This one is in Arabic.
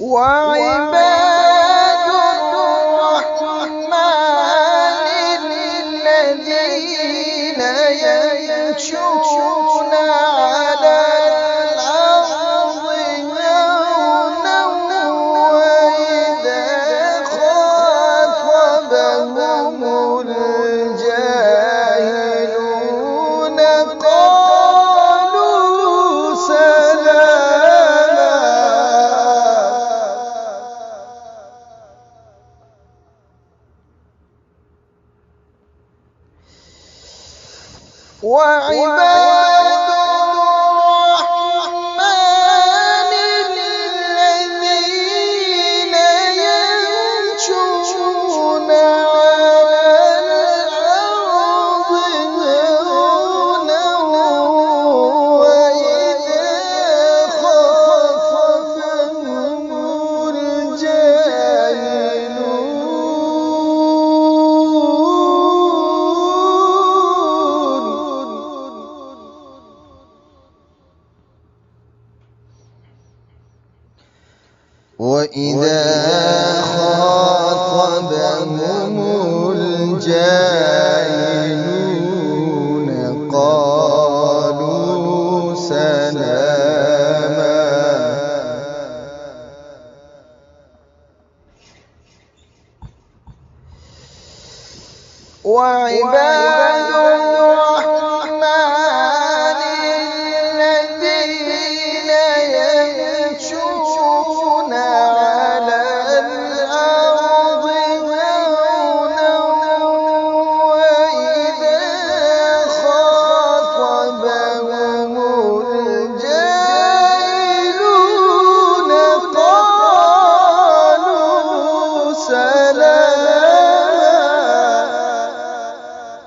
وعباد الرحمن الذين يمشون على الأرض هونا وإذا خاطبهم الجاهلون قالوا سلاما. وعباد الرحمن الذين يمشون على الأرض هونا وإذا خاطبهم الجاهلون قالوا سلاما. وعباد